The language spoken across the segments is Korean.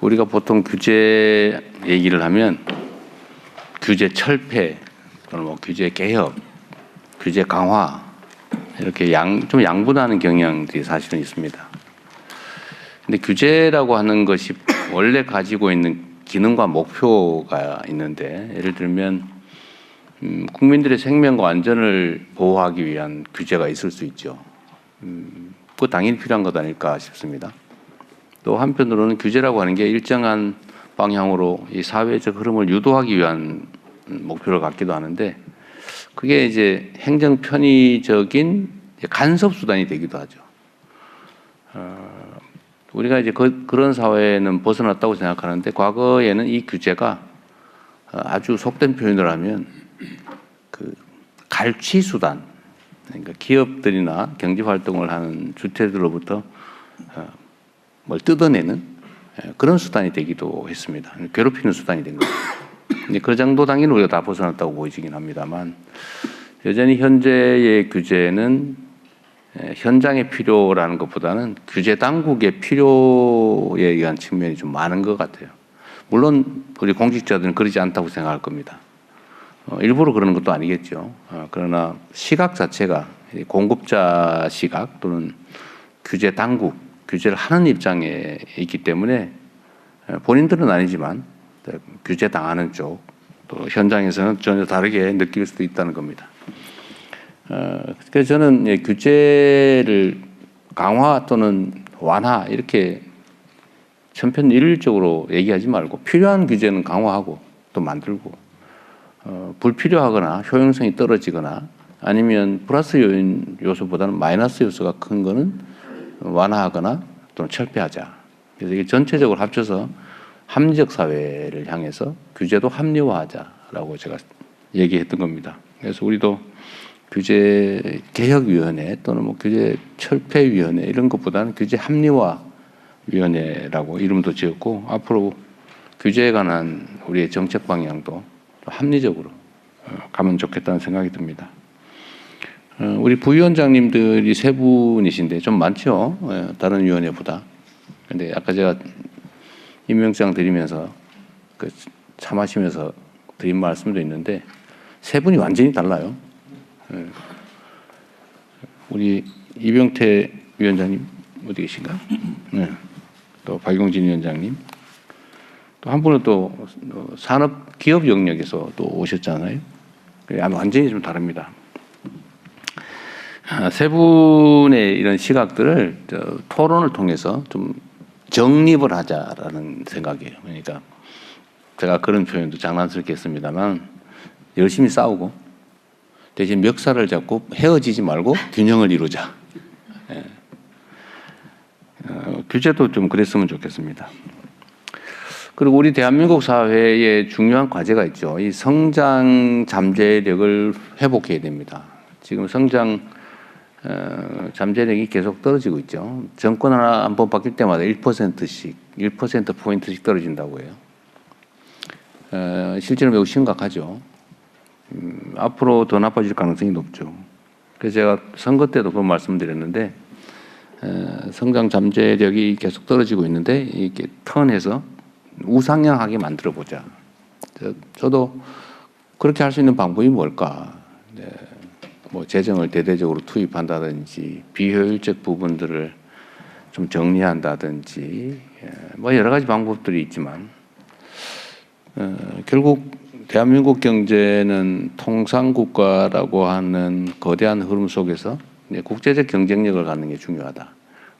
우리가 보통 규제 얘기를 하면 규제 철폐 또는 뭐 규제 개혁, 규제 강화 이렇게 좀 양분하는 경향들이 사실은 있습니다. 근데 규제라고 하는 것이 원래 가지고 있는 기능과 목표가 있는데, 예를 들면 국민들의 생명과 안전을 보호하기 위한 규제가 있을 수 있죠. 그거 당연히 필요한 것 아닐까 싶습니다. 또 한편으로는 규제라고 하는 게 일정한 방향으로 이 사회적 흐름을 유도하기 위한 목표를 갖기도 하는데, 그게 이제 행정 편의적인 간섭 수단이 되기도 하죠. 우리가 이제 그런 사회는 벗어났다고 생각하는데, 과거에는 이 규제가 아주 속된 표현을 하면 그 갈취 수단, 그러니까 기업들이나 경제 활동을 하는 주체들로부터 뭘 뜯어내는 그런 수단이 되기도 했습니다. 괴롭히는 수단이 된 거죠. 근데 그 정도 단계는 우리가 다 벗어났다고 보이지긴 합니다만, 여전히 현재의 규제는 현장의 필요라는 것보다는 규제 당국의 필요에 의한 측면이 좀 많은 것 같아요. 물론 우리 공직자들은 그러지 않다고 생각할 겁니다. 일부러 그러는 것도 아니겠죠. 그러나 시각 자체가 공급자 시각 또는 규제 당국, 규제를 하는 입장에 있기 때문에 본인들은 아니지만 규제 당하는 쪽, 또 현장에서는 전혀 다르게 느낄 수도 있다는 겁니다. 그래서 저는 규제를 강화 또는 완화 이렇게 천편일률적으로 얘기하지 말고, 필요한 규제는 강화하고 또 만들고, 불필요하거나 효용성이 떨어지거나 아니면 플러스 요소보다는 마이너스 요소가 큰 거는 완화하거나 또는 철폐하자. 그래서 이게 전체적으로 합쳐서 합리적 사회를 향해서 규제도 합리화하자라고 제가 얘기했던 겁니다. 그래서 우리도 규제 개혁위원회 또는 뭐 규제 철폐위원회 이런 것보다는 규제 합리화위원회라고 이름도 지었고, 앞으로 규제에 관한 우리의 정책 방향도 합리적으로 가면 좋겠다는 생각이 듭니다. 우리 부위원장님들이 세 분이신데 좀 많죠? 다른 위원회보다. 근데 아까 제가 임명장 드리면서 참하시면서 드린 말씀도 있는데, 세 분이 완전히 달라요. 우리 이병태 위원장님 어디 계신가? 네. 또 박용진 위원장님, 또 한 분은 또 산업 기업 영역에서 또 오셨잖아요. 완전히 좀 다릅니다. 세 분의 이런 시각들을 토론을 통해서 좀 정립을 하자라는 생각이에요. 그러니까 제가 그런 표현도 장난스럽게 했습니다만, 열심히 싸우고 대신 멱살을 잡고 헤어지지 말고 균형을 이루자. 규제도 좀 그랬으면 좋겠습니다. 그리고 우리 대한민국 사회에 중요한 과제가 있죠. 이 성장 잠재력을 회복해야 됩니다. 지금 성장 잠재력이 계속 떨어지고 있죠. 정권 하나 한 번 바뀔 때마다 1%씩, 1%포인트씩 떨어진다고 해요. 실제로 매우 심각하죠. 앞으로 더 나빠질 가능성이 높죠. 그래서 제가 선거 때도 그 말씀드렸는데, 성장 잠재력이 계속 떨어지고 있는데 이렇게 턴해서 우상향하게 만들어 보자. 저도 그렇게 할 수 있는 방법이 뭘까? 뭐 재정을 대대적으로 투입한다든지, 비효율적 부분들을 좀 정리한다든지, 뭐 여러 가지 방법들이 있지만, 결국 대한민국 경제는 통상국가라고 하는 거대한 흐름 속에서 국제적 경쟁력을 갖는 게 중요하다.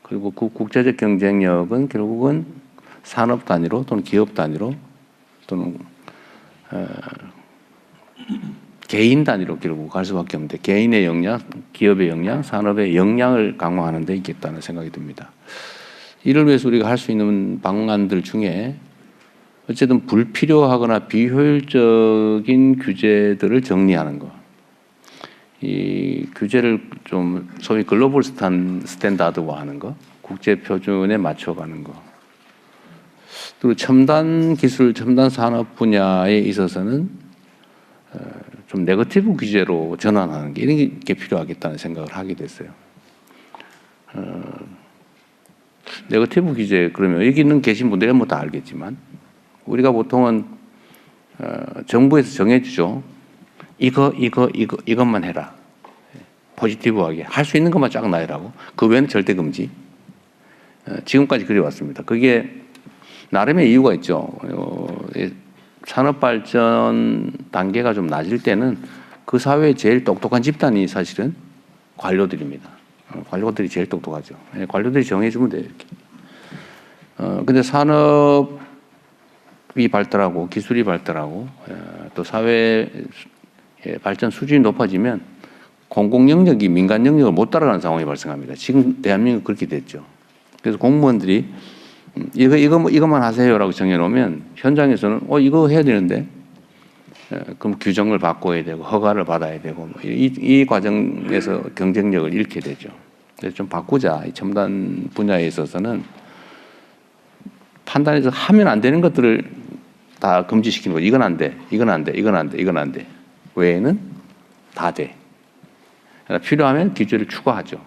그리고 그 국제적 경쟁력은 결국은 산업 단위로 또는 기업 단위로 또는 개인 단위로 결국 갈 수밖에 없는데, 개인의 역량, 기업의 역량, 산업의 역량을 강화하는 데 있겠다는 생각이 듭니다. 이를 위해서 우리가 할 수 있는 방안들 중에 어쨌든 불필요하거나 비효율적인 규제들을 정리하는 것, 이 규제를 좀 소위 글로벌 스탠다드화하는 것, 국제 표준에 맞춰가는 것, 그리고 첨단 기술, 첨단 산업 분야에 있어서는 좀 네거티브 규제로 전환하는 게, 이런 게 필요하겠다는 생각을 하게 됐어요. 네거티브 규제 그러면 여기 있는 계신 분들은 뭐 다 알겠지만 우리가 보통은 정부에서 정해주죠. 이것만 해라. 포지티브하게 할 수 있는 것만 쫙 나열하고 그 외에는 절대 금지. 지금까지 그래 왔습니다. 그게 나름의 이유가 있죠. 산업 발전 단계가 좀 낮을 때는 그 사회에 제일 똑똑한 집단이 사실은 관료들입니다. 관료들이 제일 똑똑하죠. 관료들이 정해주면 돼요. 이렇게. 근데 산업이 발달하고 기술이 발달하고 또 사회 발전 수준이 높아지면 공공 영역이 민간 영역을 못 따라가는 상황이 발생합니다. 지금 대한민국 그렇게 됐죠. 그래서 공무원들이 이것만 하세요라고 정해놓으면 현장에서는 이거 해야 되는데 그럼 규정을 바꿔야 되고 허가를 받아야 되고 이 과정에서 경쟁력을 잃게 되죠. 그래서 좀 바꾸자. 이 첨단 분야에 있어서는 판단해서 하면 안 되는 것들을 다 금지시키는 거죠. 이건 안 돼, 이건 안 돼, 이건 안 돼, 이건 안 돼. 외에는 다 돼. 필요하면 규제를 추가하죠.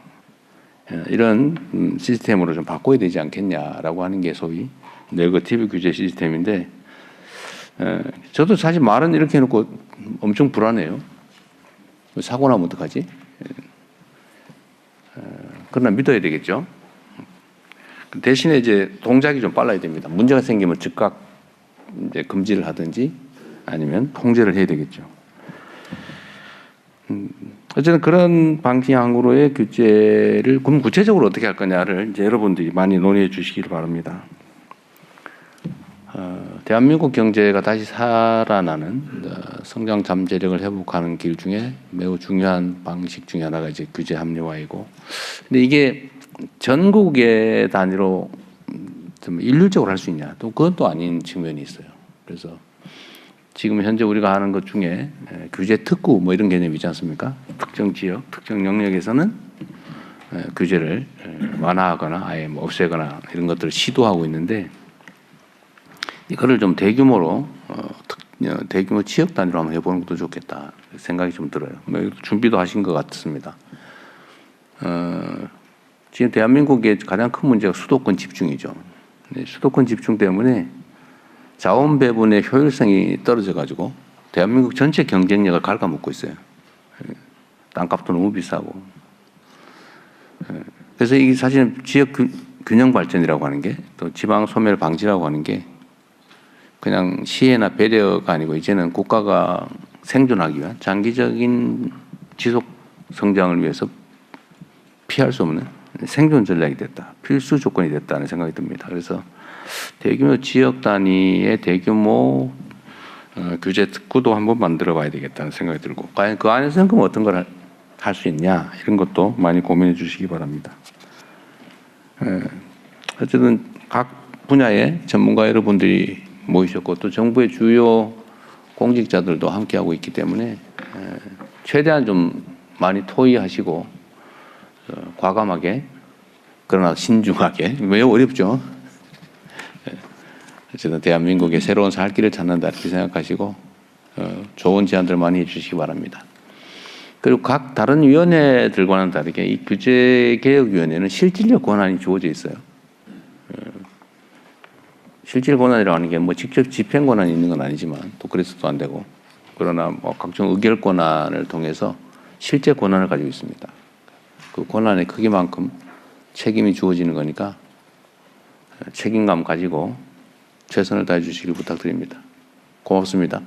이런 시스템으로 좀 바꿔야 되지 않겠냐라고 하는 게 소위 네거티브 규제 시스템인데 저도 사실 말은 이렇게 해놓고 엄청 불안해요. 사고 나면 어떡하지? 그러나 믿어야 되겠죠. 대신에 이제 동작이 좀 빨라야 됩니다. 문제가 생기면 즉각 이제 금지를 하든지 아니면 통제를 해야 되겠죠. 어쨌든 그런 방향으로의 규제를 그럼 구체적으로 어떻게 할 거냐를 이제 여러분들이 많이 논의해 주시길 바랍니다. 대한민국 경제가 다시 살아나는 성장 잠재력을 회복하는 길 중에 매우 중요한 방식 중에 하나가 이제 규제 합리화이고, 근데 이게 전국의 단위로 좀 일률적으로 할 수 있냐? 또 그건 또 아닌 측면이 있어요. 그래서 지금 현재 우리가 하는 것 중에 규제 특구 뭐 이런 개념이 있지 않습니까? 특정 지역, 특정 영역에서는 규제를 완화하거나 아예 뭐 없애거나 이런 것들을 시도하고 있는데 이거를 좀 대규모로 대규모 지역 단위로 한번 해보는 것도 좋겠다 생각이 좀 들어요. 뭐 준비도 하신 것 같습니다. 지금 대한민국의 가장 큰 문제가 수도권 집중이죠. 수도권 집중 때문에 자원 배분의 효율성이 떨어져 가지고 대한민국 전체 경쟁력을 갉아먹고 있어요. 땅값도 너무 비싸고. 그래서 이게 사실은 지역 균형 발전이라고 하는 게 또 지방 소멸 방지라고 하는 게 그냥 시혜나 배려가 아니고 이제는 국가가 생존하기 위한 장기적인 지속 성장을 위해서 피할 수 없는 생존 전략이 됐다. 필수 조건이 됐다는 생각이 듭니다. 그래서 대규모 지역 단위의 대규모 규제 특구도 한번 만들어 봐야 되겠다는 생각이 들고, 과연 그 안에서는 그럼 어떤 걸 할 수 있냐 이런 것도 많이 고민해 주시기 바랍니다. 어쨌든 각 분야의 전문가 여러분들이 모이셨고 또 정부의 주요 공직자들도 함께하고 있기 때문에 최대한 좀 많이 토의하시고 과감하게 그러나 신중하게, 매우 어렵죠. 어쨌든 대한민국의 새로운 살 길을 찾는다 이렇게 생각하시고 좋은 제안들 많이 해주시기 바랍니다. 그리고 각 다른 위원회들과는 다르게 이 규제개혁위원회는 실질적 권한이 주어져 있어요. 실질 권한이라고 하는 게 뭐 직접 집행 권한이 있는 건 아니지만 또 그래서도 안 되고, 그러나 뭐 각종 의결 권한을 통해서 실제 권한을 가지고 있습니다. 그 권한의 크기만큼 책임이 주어지는 거니까 책임감 가지고 최선을 다해 주시길 부탁드립니다. 고맙습니다.